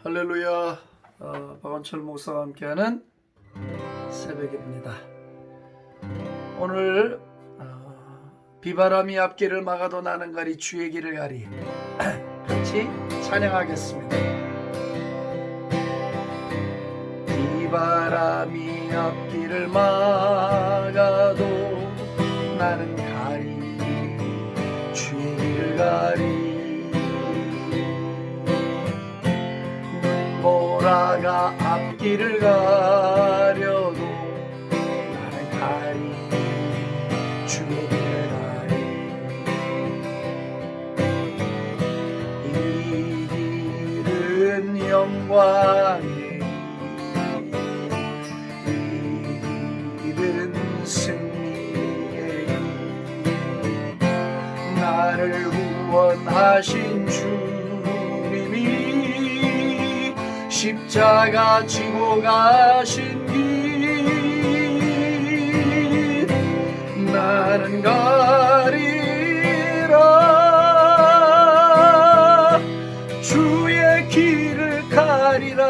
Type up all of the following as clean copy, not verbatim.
할렐루야. 박원철 목사와 함께하는 새벽입니다. 오늘 비바람이 앞길을 막아도 나는 가리 주의 길을 가리 같이 찬양하겠습니다. 비바람이 앞길을 막아도 나는 가리 주의 길을 가리 보라가 앞길을 가려도 나는 가리 주의 길을 가리 이 길은 영광의 이 길은 승리의 길 나를 구원하신 주님이 십자가 지고 가신 길 나는 가리라 주의 길을 가리라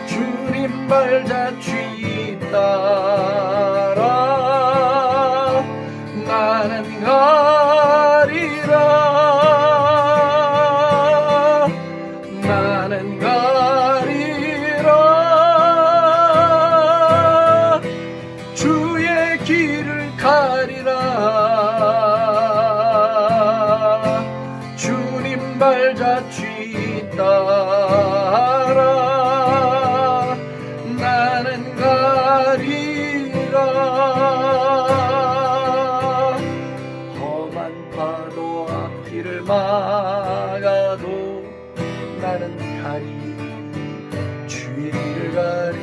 주님 발자취 따라 나는 가리라 나는 가리라 주의 길을 가리라 주님 발자취 따라 나는 가리라 험한 파도 앞길을 막아도 나는 가리 주의 길을 가리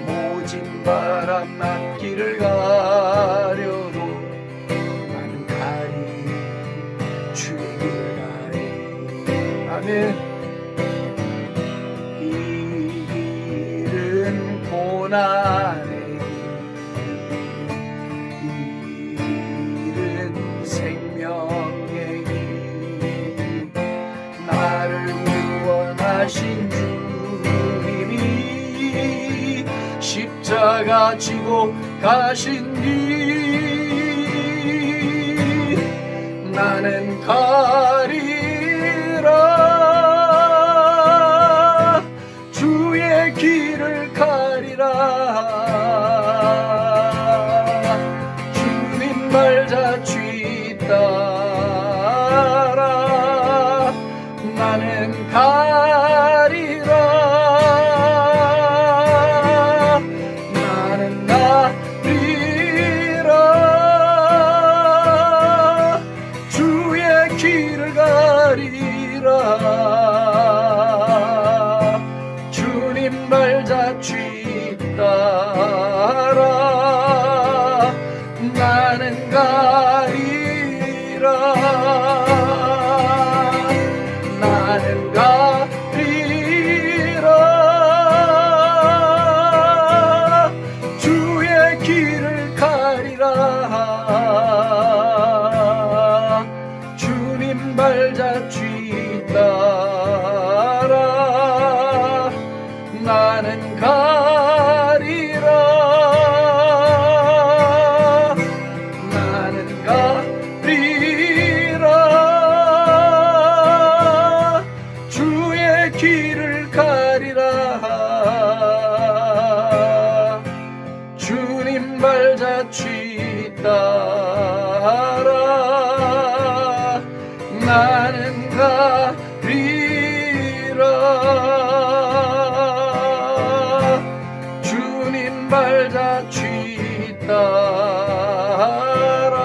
모진 바람 앞길을 가려도 나는 가리 주의 길을 가리 아멘 이 길은 고난의 길 이 길은 생명의 길 나를 구원하신 주님이 십자가 지고 가신 길 나는 가리라 주의 길을 가리라 주님 발자취 따라 나는 가리라 나는 가리라 주의 길을 가리라 주님 발자취 따라 나는 가리라 나는 가리라 주의 길을 가리라 주님 발자취 따라 나는 가리라 나는 가리라 주의 길을 가리라 주님 발자취 따라 나는 가리라 주님 발자취 따라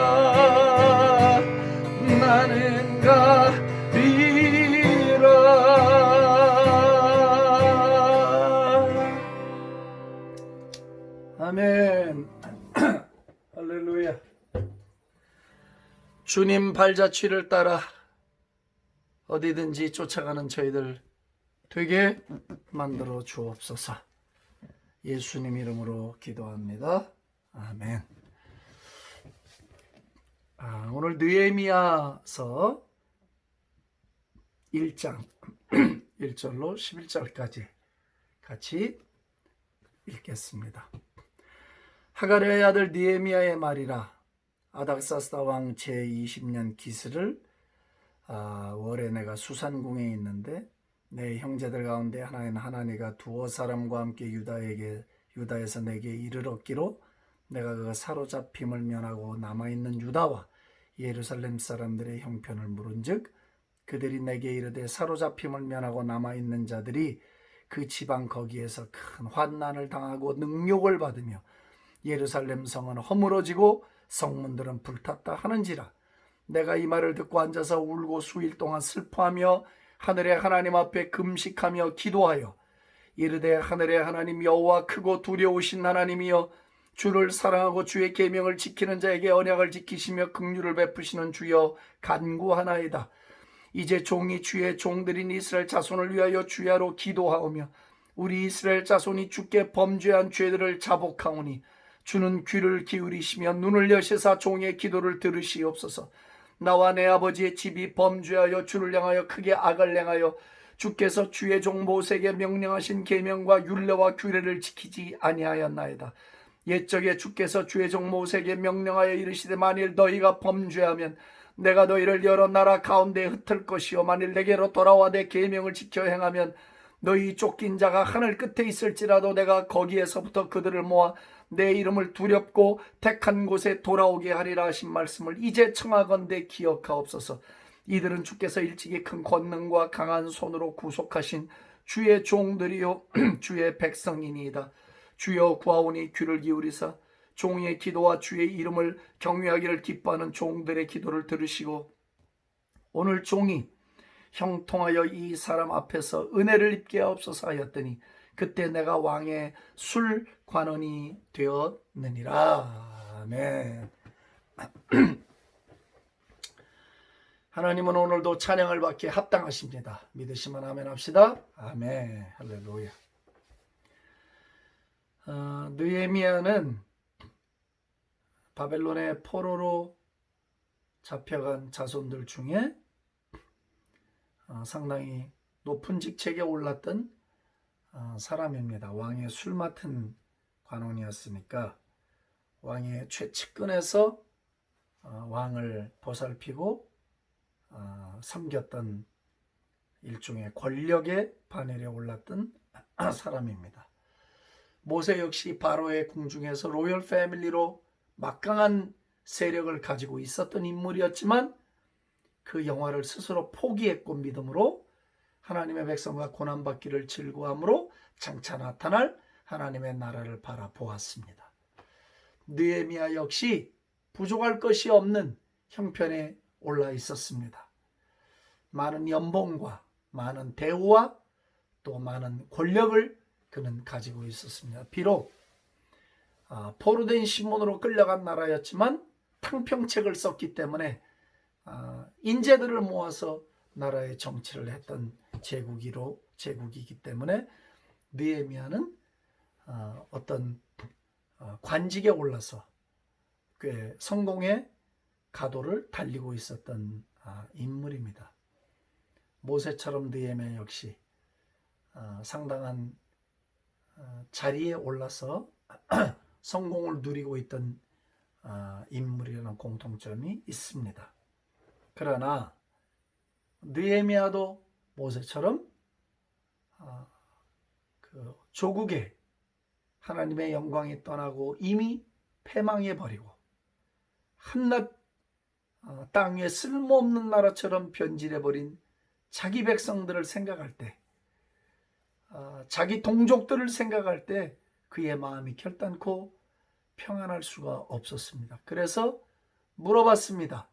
나는 가리라 아멘 할렐루야 주님 발자취를 따라 어디든지 쫓아가는 저희들 되게 만들어 주옵소서. 예수님 이름으로 기도합니다. 아멘. 오늘 느헤미야서 1장 1절로 11절까지 같이 읽겠습니다. 하가랴의 아들 느헤미야의 말이라. 아닥사스다 왕 제20년 기스를 월에 내가 수산궁에 있는데 내 형제들 가운데 하나인 하나니가 두어 사람과 함께 유다에서 내게 이를 얻기로 내가 그 사로잡힘을 면하고 남아있는 유다와 예루살렘 사람들의 형편을 물은즉 그들이 내게 이르되 사로잡힘을 면하고 남아있는 자들이 그 지방 거기에서 큰 환난을 당하고 능욕을 받으며 예루살렘 성은 허물어지고 성문들은 불탔다 하는지라. 내가 이 말을 듣고 앉아서 울고 수일 동안 슬퍼하며 하늘의 하나님 앞에 금식하며 기도하여 이르되 하늘의 하나님 여호와 크고 두려우신 하나님이여 주를 사랑하고 주의 계명을 지키는 자에게 언약을 지키시며 긍휼을 베푸시는 주여 간구하나이다. 이제 종이 주의 종들인 이스라엘 자손을 위하여 주야로 기도하오며 우리 이스라엘 자손이 주께 범죄한 죄들을 자복하오니 주는 귀를 기울이시며 눈을 여시사 종의 기도를 들으시옵소서. 나와 내 아버지의 집이 범죄하여 주를 향하여 크게 악을 행하여 주께서 주의 종 모세에게 명령하신 계명과 율례와 규례를 지키지 아니하였나이다. 옛적에 주께서 주의 종 모세에게 명령하여 이르시되 만일 너희가 범죄하면 내가 너희를 여러 나라 가운데 흩을 것이요 만일 내게로 돌아와 내 계명을 지켜 행하면 너희 쫓긴 자가 하늘 끝에 있을지라도 내가 거기에서부터 그들을 모아 내 이름을 두렵고 택한 곳에 돌아오게 하리라 하신 말씀을 이제 청하건대 기억하옵소서. 이들은 주께서 일찍이 큰 권능과 강한 손으로 구속하신 주의 종들이요 주의 백성이니이다. 주여 구하오니 귀를 기울이사 종의 기도와 주의 이름을 경외하기를 기뻐하는 종들의 기도를 들으시고 오늘 종이 형통하여 이 사람 앞에서 은혜를 입게 하옵소서 하였더니 그때 내가 왕의 술 관원이 되었느니라. 아멘. 하나님은 오늘도 찬양을 받기에 합당하십니다. 믿으시면 아멘 합시다. 아멘. 할렐루야. 느헤미야는 바벨론의 포로로 잡혀간 자손들 중에 상당히 높은 직책에 올랐던 사람입니다. 왕의 술 맡은 관원이었으니까 왕의 최측근에서 왕을 보살피고 섬겼던 일종의 권력의 반열에 올랐던 사람입니다. 모세 역시 바로의 궁중에서 로열 패밀리로 막강한 세력을 가지고 있었던 인물이었지만 그 영화를 스스로 포기했고 믿음으로 하나님의 백성과 고난받기를 즐거워함으로 장차 나타날 하나님의 나라를 바라보았습니다. 느헤미야 역시 부족할 것이 없는 형편에 올라 있었습니다. 많은 연봉과 많은 대우와 또 많은 권력을 그는 가지고 있었습니다. 비록 포로된 시몬으로 끌려간 나라였지만 탕평책을 썼기 때문에 인재들을 모아서 나라의 정치를 했던 제국이기 때문에 느헤미야는 어떤 관직에 올라서 꽤 성공의 가도를 달리고 있었던 인물입니다. 모세처럼 느헤미야 역시 상당한 자리에 올라서 성공을 누리고 있던 인물이라는 공통점이 있습니다. 그러나 느헤미야도 모세처럼 그 조국에 하나님의 영광이 떠나고 이미 패망해버리고 한낱 땅 위에 쓸모없는 나라처럼 변질해버린 자기 백성들을 생각할 때 자기 동족들을 생각할 때 그의 마음이 결단코 평안할 수가 없었습니다. 그래서 물어봤습니다.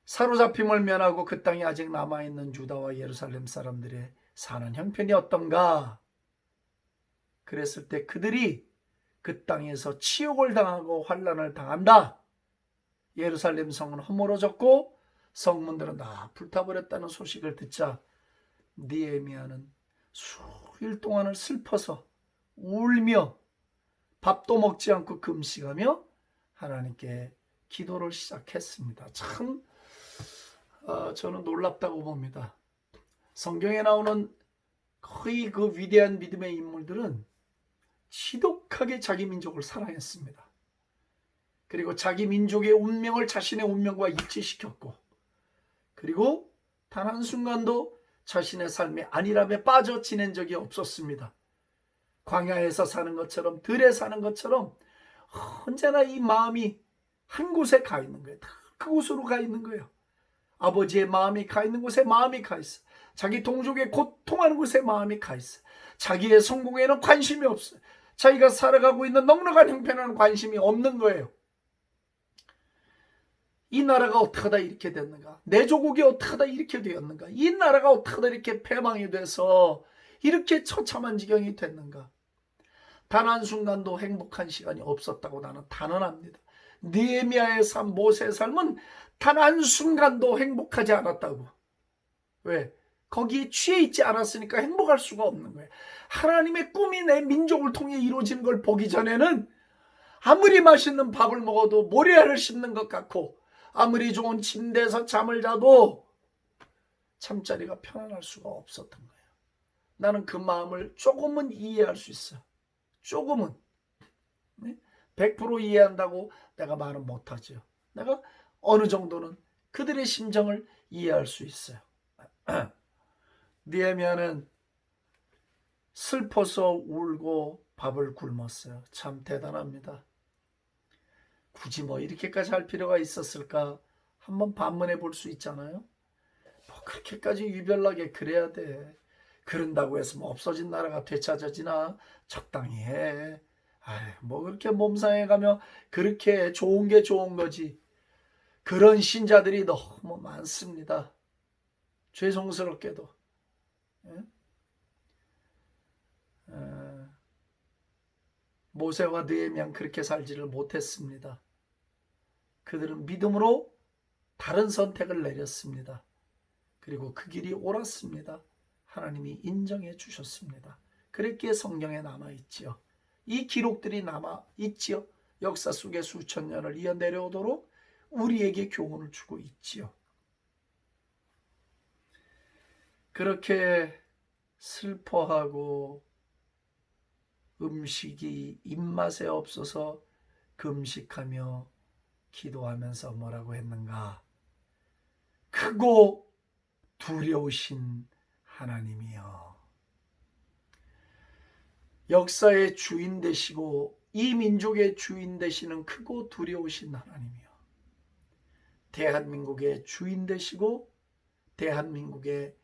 사로잡힘을 면하고 그 땅에 아직 남아있는 유다와 예루살렘 사람들의 사는 형편이 어떤가? 그랬을 때 그들이 그 땅에서 치욕을 당하고 환난을 당한다. 예루살렘 성은 허물어졌고 성문들은 다 불타버렸다는 소식을 듣자 느헤미야는 수일 동안을 슬퍼서 울며 밥도 먹지 않고 금식하며 하나님께 기도를 시작했습니다. 참 저는 놀랍다고 봅니다. 성경에 나오는 거의 그 위대한 믿음의 인물들은 지독하게 자기 민족을 사랑했습니다. 그리고 자기 민족의 운명을 자신의 운명과 일치시켰고, 그리고 단 한순간도 자신의 삶의 안일함에 빠져 지낸 적이 없었습니다. 광야에서 사는 것처럼, 들에 사는 것처럼 언제나 이 마음이 한 곳에 가 있는 거예요. 다 그곳으로 가 있는 거예요. 아버지의 마음이 가 있는 곳에 마음이 가 있어. 자기 동족의 고통하는 곳에 마음이 가 있어. 자기의 성공에는 관심이 없어요. 자기가 살아가고 있는 넉넉한 형편에는 관심이 없는 거예요. 이 나라가 어떻게 하다 이렇게 됐는가? 내 조국이 어떻게 하다 이렇게 되었는가? 이 나라가 어떻게 하다 이렇게 패망이 돼서 이렇게 처참한 지경이 됐는가? 단 한순간도 행복한 시간이 없었다고 나는 단언합니다. 느헤미야의 삶, 모세의 삶은 단 한순간도 행복하지 않았다고. 왜? 거기에 취해 있지 않았으니까 행복할 수가 없는 거예요. 하나님의 꿈이 내 민족을 통해 이루어지는 걸 보기 전에는 아무리 맛있는 밥을 먹어도 모래알을 씹는 것 같고, 아무리 좋은 침대에서 잠을 자도 잠자리가 편안할 수가 없었던 거예요. 나는 그 마음을 조금은 이해할 수 있어요. 조금은. 100% 이해한다고 내가 말은 못하죠. 내가 어느 정도는 그들의 심정을 이해할 수 있어요. 느헤미야는 슬퍼서 울고 밥을 굶었어요. 참 대단합니다. 굳이 뭐 이렇게까지 할 필요가 있었을까? 한번 반문해 볼 수 있잖아요. 뭐 그렇게까지 유별나게 그래야 돼. 그런다고 해서 뭐 없어진 나라가 되찾아지나? 적당히 해. 뭐 그렇게 몸상에 가며 그렇게 좋은 게 좋은 거지. 그런 신자들이 너무 많습니다. 죄송스럽게도. 모세와 느헤미야는 그렇게 살지를 못했습니다. 그들은 믿음으로 다른 선택을 내렸습니다. 그리고 그 길이 옳았습니다. 하나님이 인정해 주셨습니다. 그랬기에 성경에 남아있지요. 이 기록들이 남아있지요. 역사 속에 수천 년을 이어 내려오도록 우리에게 교훈을 주고 있지요. 그렇게 슬퍼하고 음식이 입맛에 없어서 금식하며 기도하면서 뭐라고 했는가? 크고 두려우신 하나님이여. 역사의 주인 되시고 이 민족의 주인 되시는 크고 두려우신 하나님이여. 대한민국의 주인 되시고 대한민국의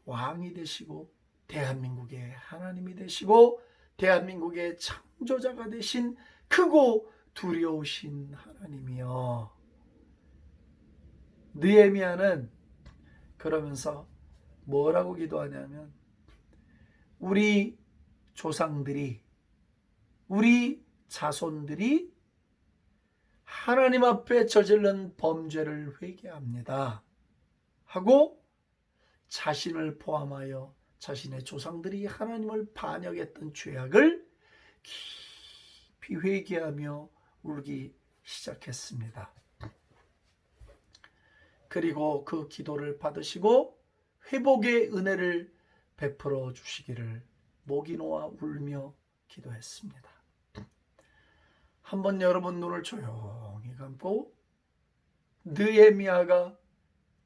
왕이 되시고 대한민국의 하나님이 되시고 대한민국의 창조자가 되신 크고 두려우신 하나님이여. 느헤미야는 그러면서 뭐라고 기도하냐면, 우리 조상들이, 우리 자손들이 하나님 앞에 저지른 범죄를 회개합니다 하고, 자신을 포함하여 자신의 조상들이 하나님을 반역했던 죄악을 깊이 회개하며 울기 시작했습니다. 그리고 그 기도를 받으시고 회복의 은혜를 베풀어 주시기를 목이 놓아 울며 기도했습니다. 한번 여러분 눈을 조용히 감고 느헤미야가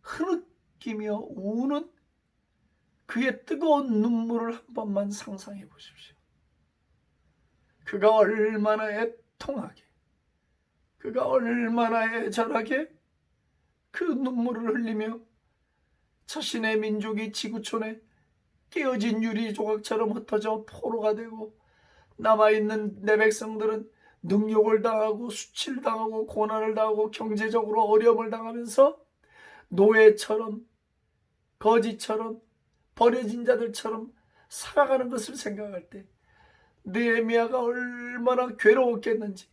흐느끼며 우는 그의 뜨거운 눈물을 한 번만 상상해 보십시오. 그가 얼마나 애통하게, 그가 얼마나 애절하게 그 눈물을 흘리며 자신의 민족이 지구촌에 깨어진 유리 조각처럼 흩어져 포로가 되고, 남아있는 내 백성들은 능욕을 당하고 수치를 당하고 고난을 당하고 경제적으로 어려움을 당하면서 노예처럼 거지처럼 버려진 자들처럼 살아가는 것을 생각할 때 느헤미야가 얼마나 괴로웠겠는지,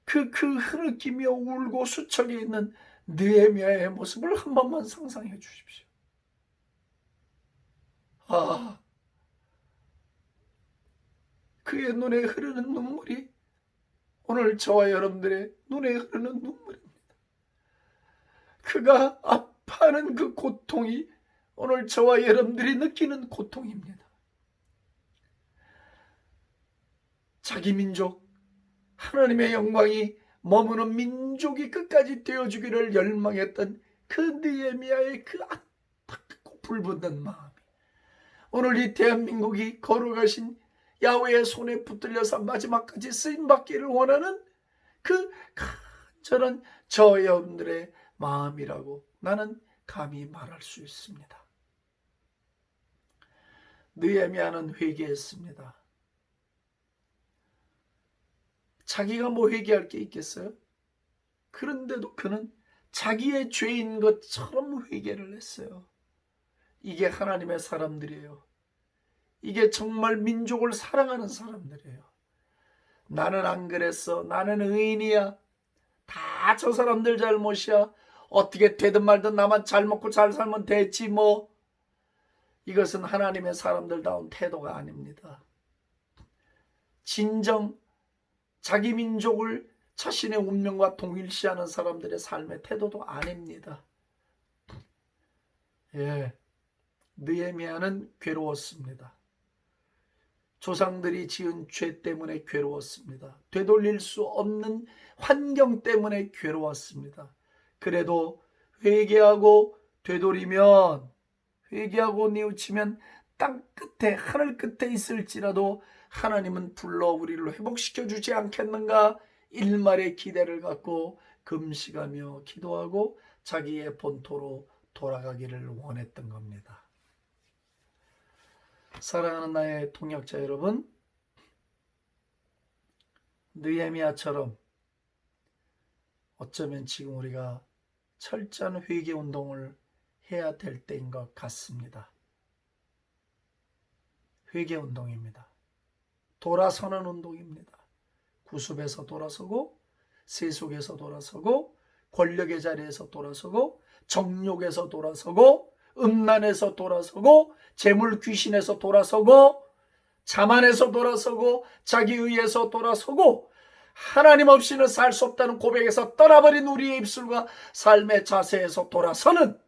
그 흐느끼며 울고 수척에 있는 느헤미야의 모습을 한 번만 상상해 주십시오. 그의 눈에 흐르는 눈물이 오늘 저와 여러분들의 눈에 흐르는 눈물입니다. 그가 아파하는 그 고통이 오늘 저와 여러분들이 느끼는 고통입니다. 자기 민족, 하나님의 영광이 머무는 민족이 끝까지 되어주기를 열망했던 그 느헤미야의 그 안타깝고 불붙는 마음이 오늘 이 대한민국이 걸어가신 야훼의 손에 붙들려서 마지막까지 쓰임받기를 원하는 그 간절한 저 여러분들의 마음이라고 나는 감히 말할 수 있습니다. 느헤미야는 회개했습니다. 자기가 뭐 회개할 게 있겠어요? 그런데도 그는 자기의 죄인 것처럼 회개를 했어요. 이게 하나님의 사람들이에요. 이게 정말 민족을 사랑하는 사람들이에요. 나는 안 그랬어. 나는 의인이야. 다 저 사람들 잘못이야. 어떻게 되든 말든 나만 잘 먹고 잘 살면 됐지 뭐. 이것은 하나님의 사람들다운 태도가 아닙니다. 진정 자기 민족을 자신의 운명과 동일시하는 사람들의 삶의 태도도 아닙니다. 느헤미야는 괴로웠습니다. 조상들이 지은 죄 때문에 괴로웠습니다. 되돌릴 수 없는 환경 때문에 괴로웠습니다. 그래도 회개하고 되돌이면, 회개하고 뉘우치면 땅 끝에, 하늘 끝에 있을지라도 하나님은 불러 우리를 회복시켜 주지 않겠는가? 일말의 기대를 갖고 금식하며 기도하고 자기의 본토로 돌아가기를 원했던 겁니다. 사랑하는 나의 통역자 여러분, 느헤미야처럼 어쩌면 지금 우리가 철저한 회개 운동을 해야 될 때인 것 같습니다. 회개 운동입니다. 돌아서는 운동입니다. 구습에서 돌아서고, 세속에서 돌아서고, 권력의 자리에서 돌아서고, 정욕에서 돌아서고, 음란에서 돌아서고, 재물 귀신에서 돌아서고, 자만에서 돌아서고, 자기의에서 돌아서고, 하나님 없이는 살 수 없다는 고백에서 떠나버린 우리의 입술과 삶의 자세에서 돌아서는,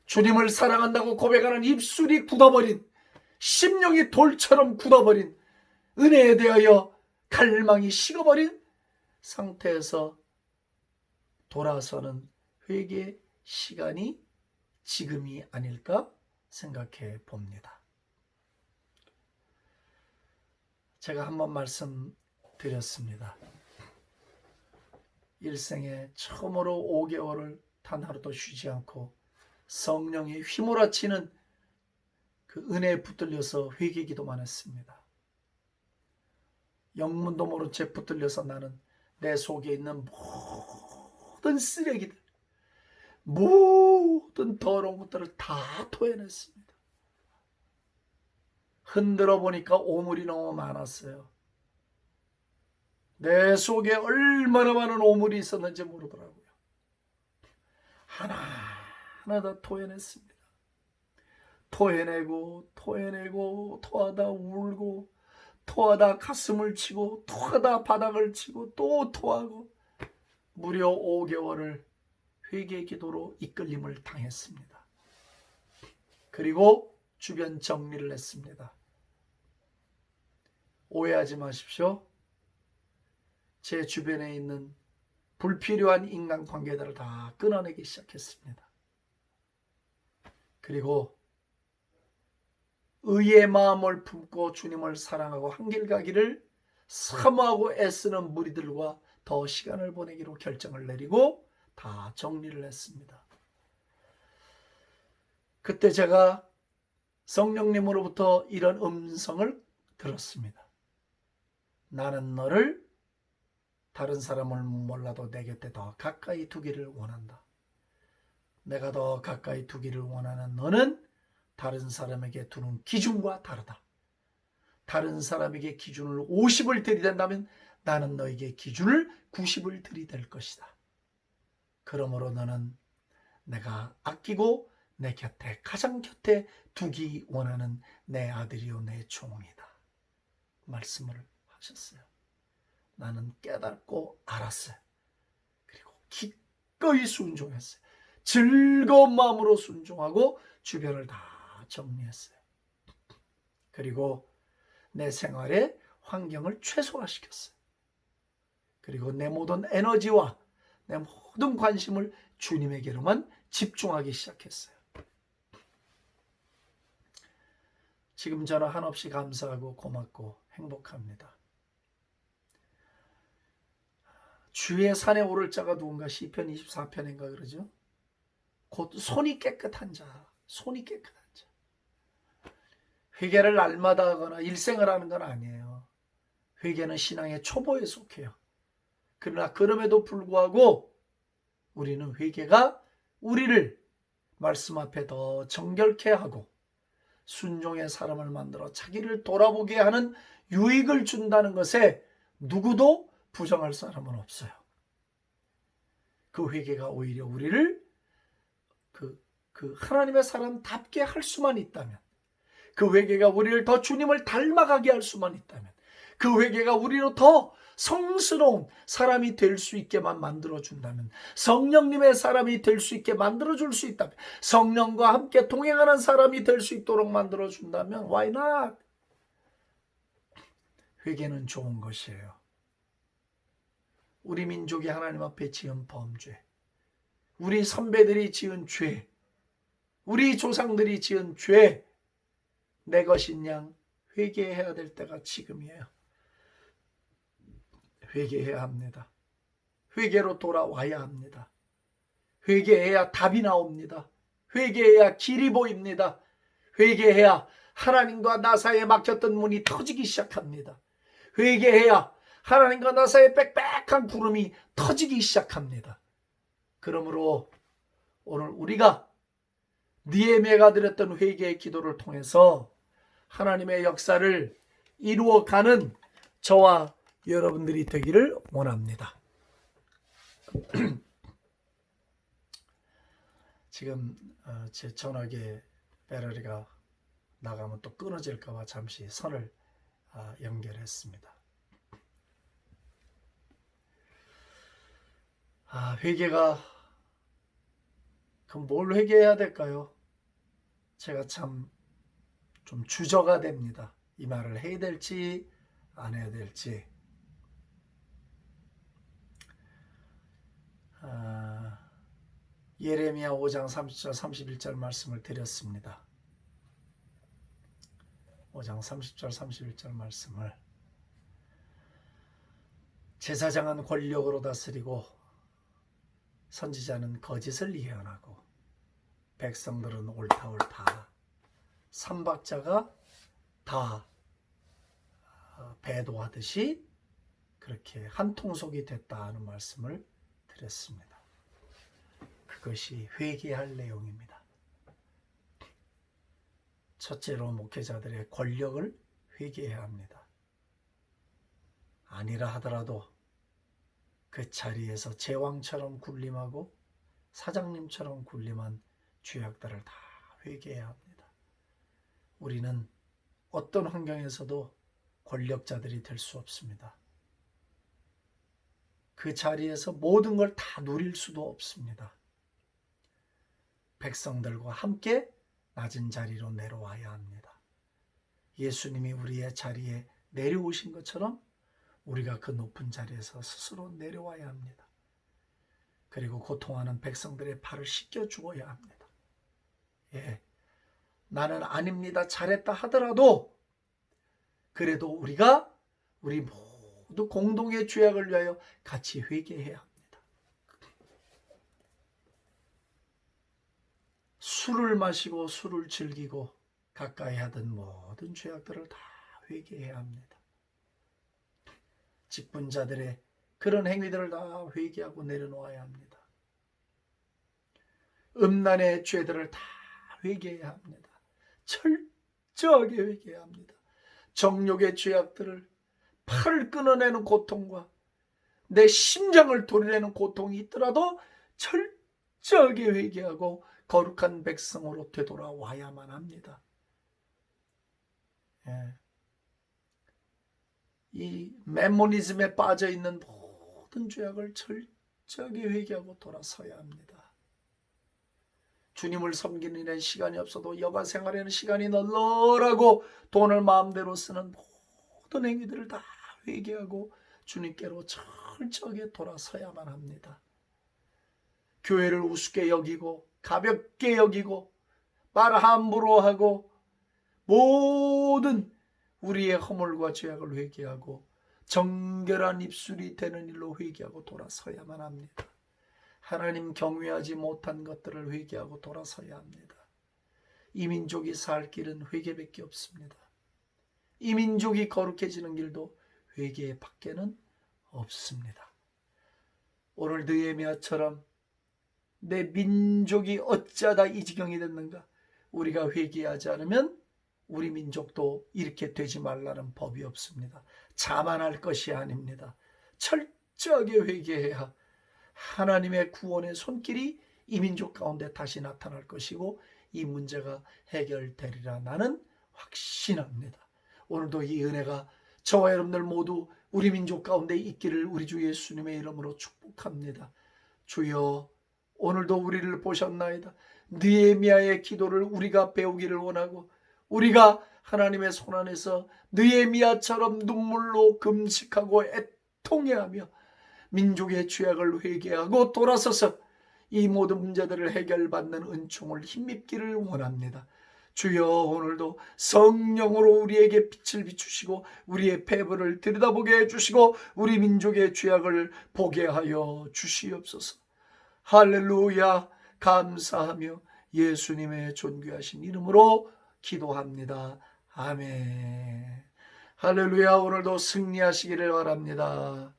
주님을 사랑한다고 고백하는 입술이 굳어버린, 심령이 돌처럼 굳어버린, 은혜에 대하여 갈망이 식어버린 상태에서 돌아서는 회개 시간이 지금이 아닐까 생각해 봅니다. 제가 한번 말씀드렸습니다. 일생에 처음으로 5개월을 단 하루도 쉬지 않고 성령이 휘몰아치는 그 은혜에 붙들려서 회개기도만 했습니다. 영문도 모른 채 붙들려서 나는 내 속에 있는 모든 쓰레기들, 모든 더러운 것들을 다 토해냈습니다. 흔들어 보니까 오물이 너무 많았어요. 내 속에 얼마나 많은 오물이 있었는지 모르더라고요. 하나하나 다 토해냈습니다. 토해내고 토하다 울고 토하다 가슴을 치고 토하다 바닥을 치고 또 토하고 무려 5개월을 회개 기도로 이끌림을 당했습니다. 그리고 주변 정리를 했습니다. 오해하지 마십시오. 제 주변에 있는 불필요한 인간관계들을 다 끊어내기 시작했습니다. 그리고 의의 마음을 품고 주님을 사랑하고 한길 가기를 사모하고 애쓰는 무리들과 더 시간을 보내기로 결정을 내리고 다 정리를 했습니다. 그때 제가 성령님으로부터 이런 음성을 들었습니다. 나는 너를 다른 사람을 몰라도 내 곁에 더 가까이 두기를 원한다. 내가 더 가까이 두기를 원하는 너는 다른 사람에게 두는 기준과 다르다. 다른 사람에게 기준을 50을 들이댄다면 나는 너에게 기준을 90을 들이댈 것이다. 그러므로 너는 내가 아끼고 내 곁에 가장 곁에 두기 원하는 내 아들이요 내 종이다. 말씀을 하셨어요. 나는 깨닫고 알았어요. 그리고 기꺼이 순종했어요. 즐거운 마음으로 순종하고 주변을 다 정리했어요. 그리고 내 생활의 환경을 최소화시켰어요. 그리고 내 모든 에너지와 내 모든 관심을 주님에게로만 집중하기 시작했어요. 지금 저는 한없이 감사하고 고맙고 행복합니다. 주의 산에 오를 자가 누군가? 시편 24편인가 그러죠? 곧 손이 깨끗한 자, 손이 깨끗한 자. 회개를 날마다 하거나 일생을 하는 건 아니에요. 회개는 신앙의 초보에 속해요. 그러나 그럼에도 불구하고 우리는 회개가 우리를 말씀 앞에 더 정결케 하고 순종의 사람을 만들어 자기를 돌아보게 하는 유익을 준다는 것에 누구도 부정할 사람은 없어요. 그 회개가 오히려 우리를 그 하나님의 사람답게 할 수만 있다면, 그 회개가 우리를 더 주님을 닮아가게 할 수만 있다면, 그 회개가 우리로 더 성스러운 사람이 될 수 있게만 만들어준다면, 성령님의 사람이 될 수 있게 만들어줄 수 있다면, 성령과 함께 동행하는 사람이 될 수 있도록 만들어준다면 why not? 회개는 좋은 것이에요. 우리 민족이 하나님 앞에 지은 범죄, 우리 선배들이 지은 죄, 우리 조상들이 지은 죄, 내 것인 양 회개해야 될 때가 지금이에요. 회개해야 합니다. 회개로 돌아와야 합니다. 회개해야 답이 나옵니다. 회개해야 길이 보입니다. 회개해야 하나님과 나 사이에 막혔던 문이 터지기 시작합니다. 회개해야 하나님과 나 사이에 빽빽한 구름이 터지기 시작합니다. 그러므로 오늘 우리가 느헤미야가 드렸던 회개의 기도를 통해서 하나님의 역사를 이루어가는 저와 여러분들이 되기를 원합니다. 지금 제 전화기에 배터리가 나가면 또 끊어질까 봐 잠시 선을 연결했습니다. 회개가 그럼 뭘 회개해야 될까요? 제가 참 좀 주저가 됩니다. 이 말을 해야 될지 안 해야 될지. 예레미야 5장 30절 31절 말씀을 드렸습니다. 5장 30절 31절 말씀을, 제사장은 권력으로 다스리고 선지자는 거짓을 예언하고 백성들은 옳다 삼박자가 다 배도하듯이 그렇게 한통속이 됐다 하는 말씀을 드렸습니다. 그것이 회개할 내용입니다. 첫째로 목회자들의 권력을 회개해야 합니다. 아니라 하더라도 그 자리에서 제왕처럼 군림하고 사장님처럼 군림한 죄악들을 다 회개해야 합니다. 우리는 어떤 환경에서도 권력자들이 될 수 없습니다. 그 자리에서 모든 걸 다 누릴 수도 없습니다. 백성들과 함께 낮은 자리로 내려와야 합니다. 예수님이 우리의 자리에 내려오신 것처럼 우리가 그 높은 자리에서 스스로 내려와야 합니다. 그리고 고통하는 백성들의 발을 씻겨 주어야 합니다. 나는 아닙니다, 잘했다 하더라도 그래도 우리가 우리 모두 공동의 죄악을 위하여 같이 회개해야 합니다. 술을 마시고 술을 즐기고 가까이 하던 모든 죄악들을 다 회개해야 합니다. 직분자들의 그런 행위들을 다 회개하고 내려놓아야 합니다. 음란의 죄들을 다 회개해야 합니다. 철저하게 회개해야 합니다. 정욕의 죄악들을, 팔을 끊어내는 고통과 내 심장을 도려내는 고통이 있더라도 철저하게 회개하고 거룩한 백성으로 되돌아와야만 합니다. 이 메모니즘에 빠져 있는 모든 죄악을 철저하게 회개하고 돌아서야 합니다. 주님을 섬기는 일에 시간이 없어도 여가 생활에는 시간이 널널하고 돈을 마음대로 쓰는 모든 행위들을 다 회개하고 주님께로 철저하게 돌아서야만 합니다. 교회를 우습게 여기고 가볍게 여기고 말 함부로 하고 모든 우리의 허물과 죄악을 회개하고 정결한 입술이 되는 일로 회개하고 돌아서야만 합니다. 하나님 경외하지 못한 것들을 회개하고 돌아서야 합니다. 이 민족이 살 길은 회개밖에 없습니다. 이 민족이 거룩해지는 길도 회개 밖에는 없습니다. 오늘 느헤미야처럼 내 민족이 어찌하다 이 지경이 됐는가? 우리가 회개하지 않으면 우리 민족도 이렇게 되지 말라는 법이 없습니다. 자만할 것이 아닙니다. 철저하게 회개해야 하나님의 구원의 손길이 이 민족 가운데 다시 나타날 것이고 이 문제가 해결되리라 나는 확신합니다. 오늘도 이 은혜가 저와 여러분들 모두 우리 민족 가운데 있기를 우리 주 예수님의 이름으로 축복합니다. 주여, 오늘도 우리를 보셨나이다. 느헤미야의 기도를 우리가 배우기를 원하고 우리가 하나님의 손 안에서 느헤미야처럼 눈물로 금식하고 애통해하며 민족의 죄악을 회개하고 돌아서서 이 모든 문제들을 해결받는 은총을 힘입기를 원합니다. 주여, 오늘도 성령으로 우리에게 빛을 비추시고 우리의 패배를 들여다보게 해주시고 우리 민족의 죄악을 보게 하여 주시옵소서. 할렐루야. 감사하며 예수님의 존귀하신 이름으로 기도합니다. 아멘. 할렐루야. 오늘도 승리하시기를 바랍니다.